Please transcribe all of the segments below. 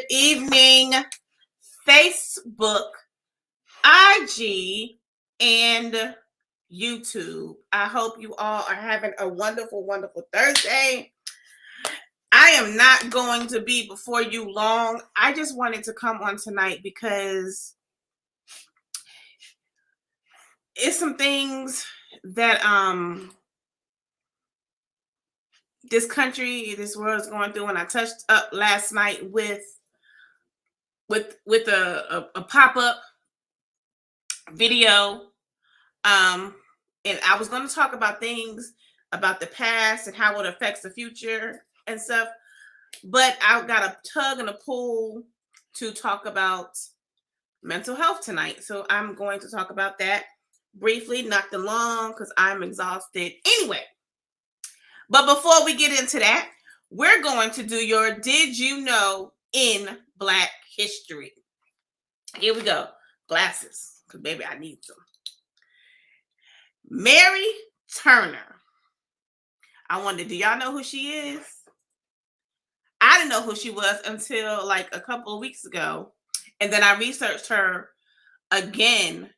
evening, Facebook, IG, and YouTube. I hope you all are having a wonderful, wonderful Thursday. I am not going to be before you long. I just wanted to come on tonight because it's some things that this country, this world is going through, and I touched up last night with a pop-up video. And I was going to talk about things about the past and how it affects the future and stuff, but I got a tug and a pull to talk about mental health tonight. So I'm going to talk about that briefly, not too long, because I'm exhausted anyway. But before we get into that, we're going to do your Did You Know in Black History. Here we go. Glasses, because baby, I need some. Mary Turner. I wonder, do y'all know who she is? I didn't know who she was until like a couple of weeks ago. And then I researched her again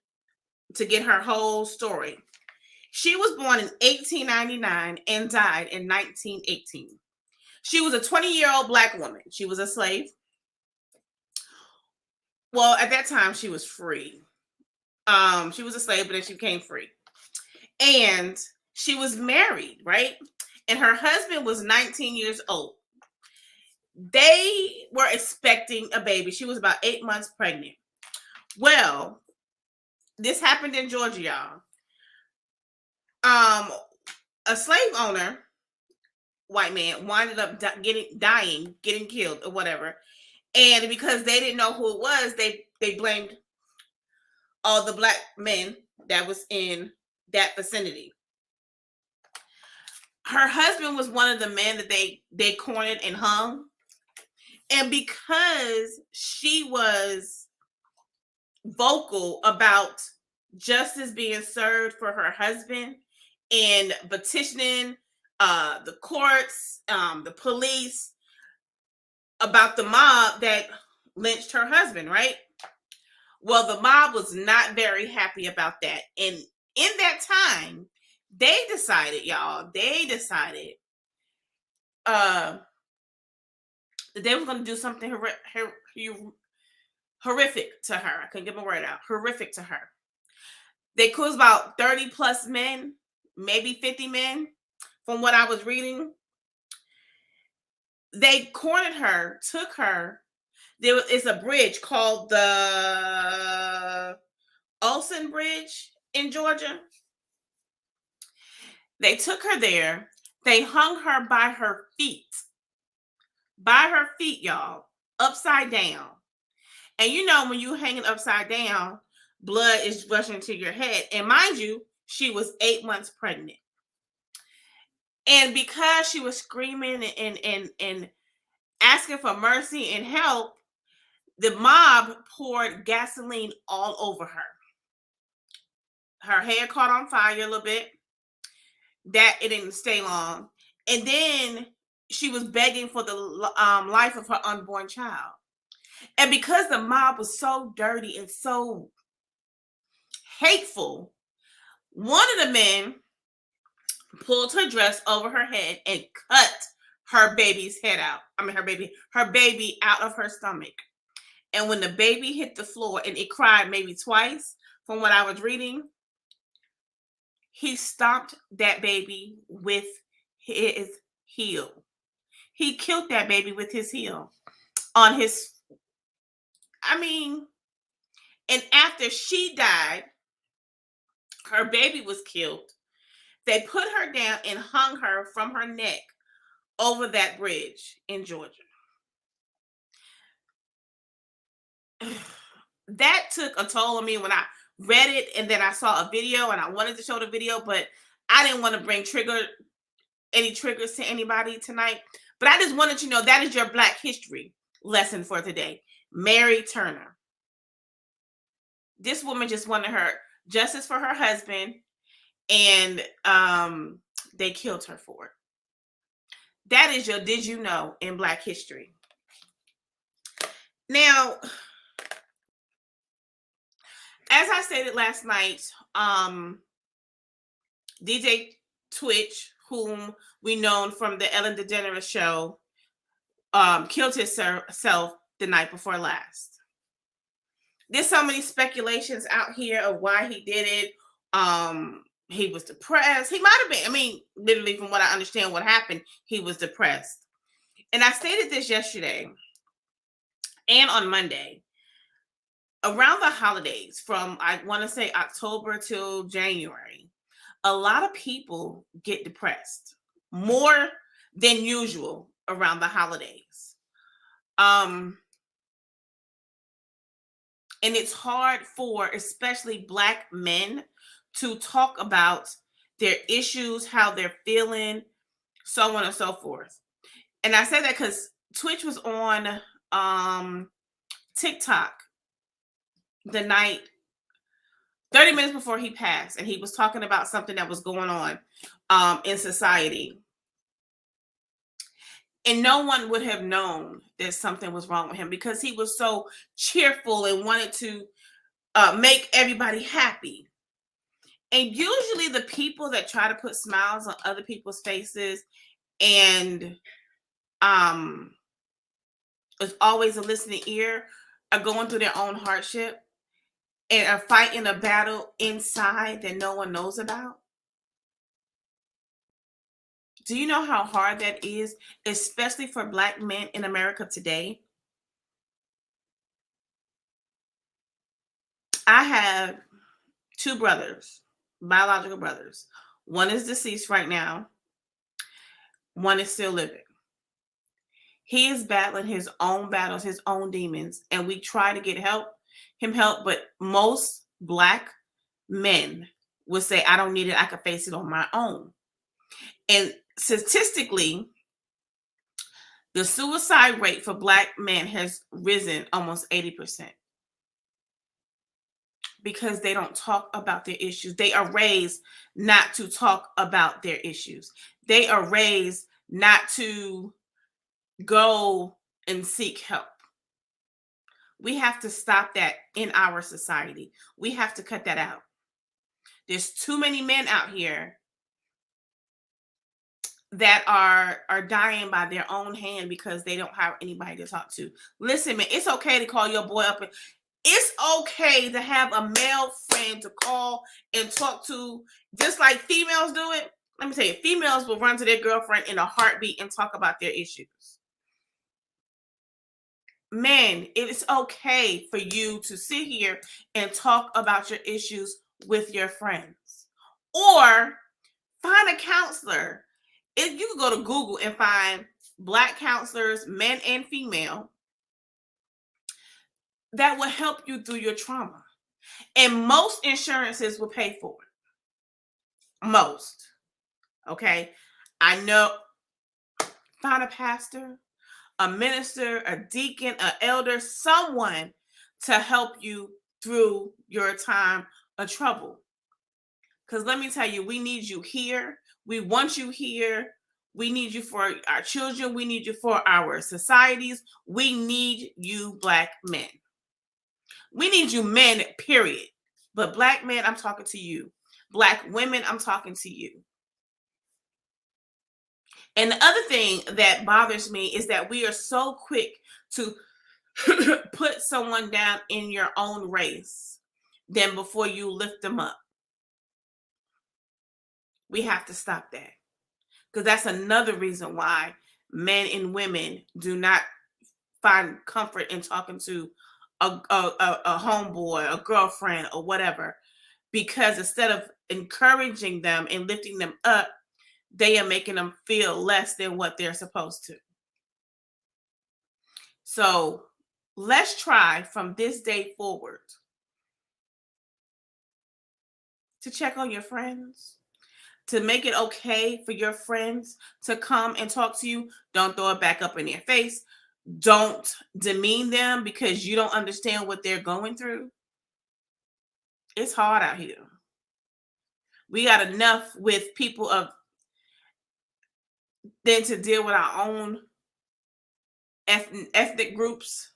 to get her whole story. She was born in 1899 and died in 1918. She was a 20-year-old Black woman. She was a slave. Well, at that time, she was free. She was a slave, but then she became free. And she was married, right? And her husband was 19 years old. They were expecting a baby. She was about 8 months pregnant. Well, this happened in Georgia, y'all. A slave owner, white man, winded up getting killed or whatever. And because they didn't know who it was, they blamed all the Black men that was in that vicinity. Her husband was one of the men that they cornered and hung. And because she was vocal about justice being served for her husband and petitioning the courts, the police about the mob that lynched her husband, right? Well, the mob was not very happy about that. And in that time, they decided that they were going to do something horrific to her. I couldn't get my word out. Horrific to her. They caused about 30 plus men, maybe 50 men, from what I was reading. They cornered her, took her. There is a bridge called the Olsen Bridge in Georgia. They took her there. They hung her by her feet. By her feet, y'all, upside down. And you know, when you hanging upside down, blood is rushing to your head. And mind you, she was 8 months pregnant. And because she was screaming and asking for mercy and help, the mob poured gasoline all over her. Her hair caught on fire a little bit. That it didn't stay long. And then she was begging for the life of her unborn child. And because the mob was so dirty and so hateful, one of the men pulled her dress over her head and cut her baby's head out. Her baby out of her stomach. And when the baby hit the floor and it cried maybe twice, from what I was reading, he stomped that baby with his heel. He killed that baby with his heel on his, and after she died, her baby was killed. They put her down and hung her from her neck over that bridge in Georgia. That took a toll on me when I read it, and then I saw a video and I wanted to show the video, but I didn't want to bring any triggers to anybody tonight. But I just wanted you to know that is your Black history lesson for today. Mary Turner. This woman just wanted her justice for her husband, and they killed her for it. That is your Did You Know in Black history. Now, as I stated last night, DJ Twitch, whom we known from the Ellen DeGeneres show, killed himself the night before last. There's so many speculations out here of why he did it. He was depressed. He might have been. I mean, literally, from what I understand, what happened, he was depressed. And I stated this yesterday and on Monday. Around the holidays, from I want to say October till January, a lot of people get depressed more than usual around the holidays. And it's hard for especially Black men to talk about their issues, how they're feeling, so on and so forth. And I say that because Twitch was on TikTok the night 30 minutes before he passed, and he was talking about something that was going on in society. And no one would have known that something was wrong with him because he was so cheerful and wanted to make everybody happy. And usually the people that try to put smiles on other people's faces and is always a listening ear are going through their own hardship and are fighting a battle inside that no one knows about. Do you know how hard that is, especially for Black men in America today? I have two brothers, biological brothers. One is deceased right now. One is still living. He is battling his own battles, his own demons, and we try to get him help, but most Black men would say, I don't need it. I can face it on my own. And statistically, the suicide rate for Black men has risen almost 80% because they don't talk about their issues. They are raised not to talk about their issues. They are raised not to go and seek help. We have to stop that in our society. We have to cut that out. There's too many men out here that are dying by their own hand because they don't have anybody to talk to. Listen, man, it's okay to call your boy up. It's okay to have a male friend to call and talk to, just like females do it. Let me tell you, females will run to their girlfriend in a heartbeat and talk about their issues. Men, it is okay for you to sit here and talk about your issues with your friends, or find a counselor. If you can go to Google and find Black counselors, men and female, that will help you through your trauma. And most insurances will pay for it. Most. Okay. I know. Find a pastor, a minister, a deacon, an elder, someone to help you through your time of trouble. Because let me tell you, we need you here. We want you here. We need you for our children. We need you for our societies. We need you, Black men. We need you men, period. But Black men, I'm talking to you. Black women, I'm talking to you. And the other thing that bothers me is that we are so quick to put someone down in your own race than before you lift them up. We have to stop that. Because that's another reason why men and women do not find comfort in talking to a homeboy, a girlfriend, or whatever. Because instead of encouraging them and lifting them up, they are making them feel less than what they're supposed to. So let's try from this day forward to check on your friends, to make it okay for your friends to come and talk to you. Don't throw it back up in their face. Don't demean them because you don't understand what they're going through. It's hard out here. We got enough with people of then to deal with our own ethnic groups.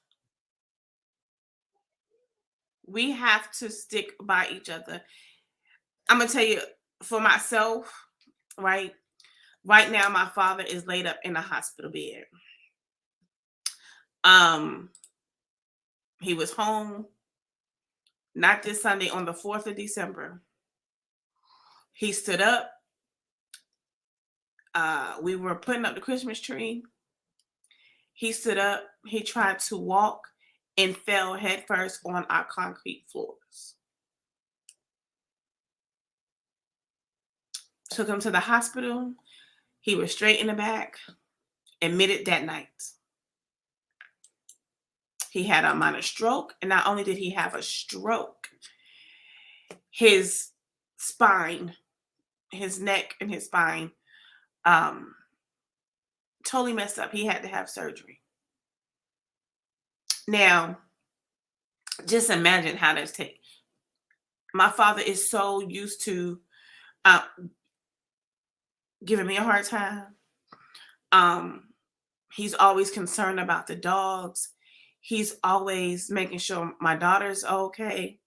We have to stick by each other. I'm gonna tell you, for myself, right? Right now, my father is laid up in a hospital bed. Um, he was home not this Sunday, on the 4th of December. He stood up. We were putting up the Christmas tree. He stood up. He tried to walk and fell headfirst on our concrete floors. Took him to the hospital. He was straight in the back. Admitted that night. He had a minor stroke, and not only did he have a stroke, his spine, his neck and his spine, um, totally messed up. He had to have surgery. Now, just imagine how that's taken. My father is so used to uh, giving me a hard time. Um, he's always concerned about the dogs. He's always making sure my daughter's okay.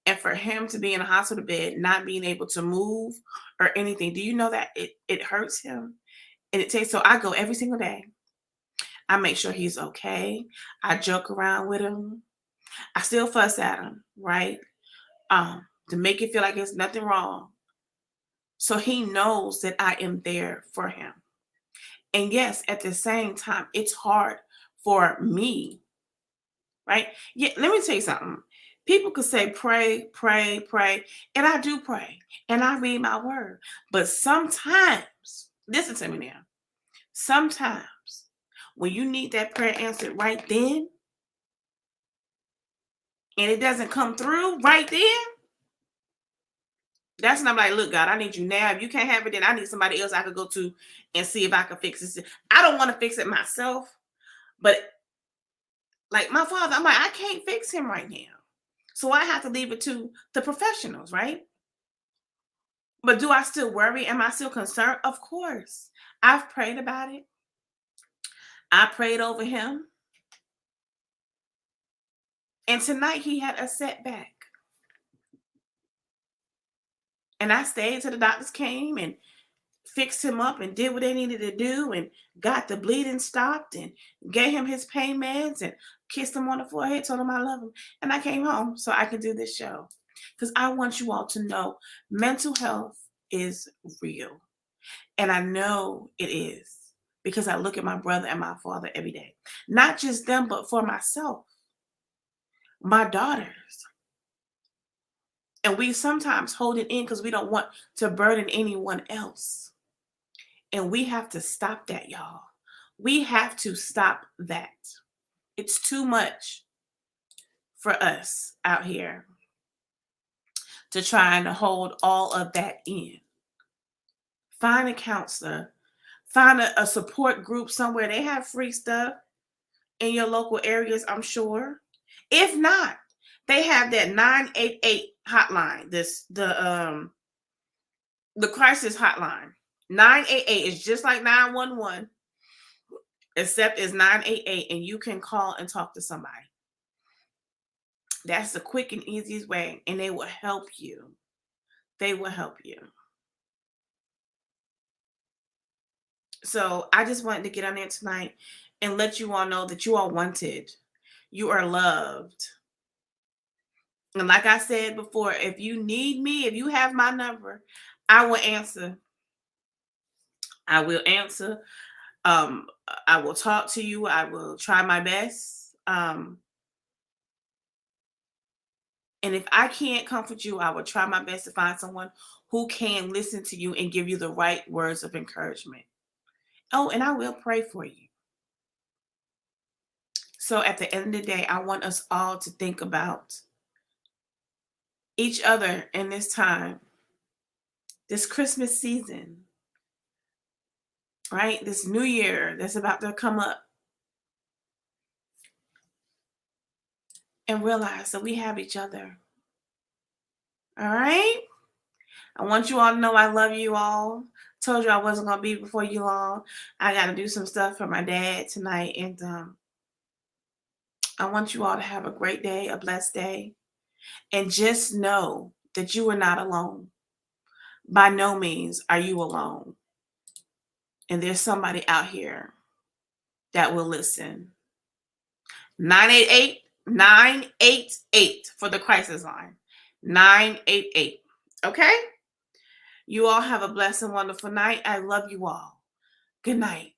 And for him to be in a hospital bed, not being able to move or anything, do you know that it hurts him? And it takes, so I go every single day. I make sure he's okay. I joke around with him. I still fuss at him, right? To make it feel like there's nothing wrong. So he knows that I am there for him. And yes, at the same time, it's hard for me, right? Yeah, let me tell you something. People could say pray, pray, pray, and I do pray and I read my word. But sometimes, listen to me now, sometimes when you need that prayer answered right then and it doesn't come through right then, that's when I'm like, look, God, I need you now. If you can't have it, then I need somebody else I could go to and see if I can fix this. I don't want to fix it myself, but like my father, I'm like, I can't fix him right now. So I have to leave it to the professionals, right? But do I still worry? Am I still concerned? Of course. I've prayed about it. I prayed over him. And tonight he had a setback. And I stayed till the doctors came and fixed him up and did what they needed to do and got the bleeding stopped and gave him his pain meds and kissed him on the forehead, told him I love him. And I came home so I could do this show. Because I want you all to know mental health is real. And I know it is because I look at my brother and my father every day. Not just them, but for myself, my daughters. And we sometimes hold it in because we don't want to burden anyone else. And we have to stop that, y'all. We have to stop that. It's too much for us out here to try to hold all of that in. Find a counselor, find a support group somewhere. They have free stuff in your local areas, I'm sure. If not, they have that 988 hotline. The crisis hotline. 988 is just like 911, except it's 988, and you can call and talk to somebody. That's the quick and easiest way, and they will help you. They will help you. So I just wanted to get on there tonight and let you all know that you are wanted. You are loved. And like I said before, if you need me, if you have my number, I will answer. I will answer. I will talk to you. I will try my best. And if I can't comfort you, I will try my best to find someone who can listen to you and give you the right words of encouragement. Oh, and I will pray for you. So at the end of the day, I want us all to think about each other in this time, this Christmas season, right? This new year that's about to come up. And realize that we have each other. All right? I want you all to know I love you all. Told you I wasn't going to be before you long. I got to do some stuff for my dad tonight. And I want you all to have a great day, a blessed day. And just know that you are not alone. By no means are you alone. And there's somebody out here that will listen. 988-988 for the crisis line. 988. Okay? You all have a blessed and wonderful night. I love you all. Good night.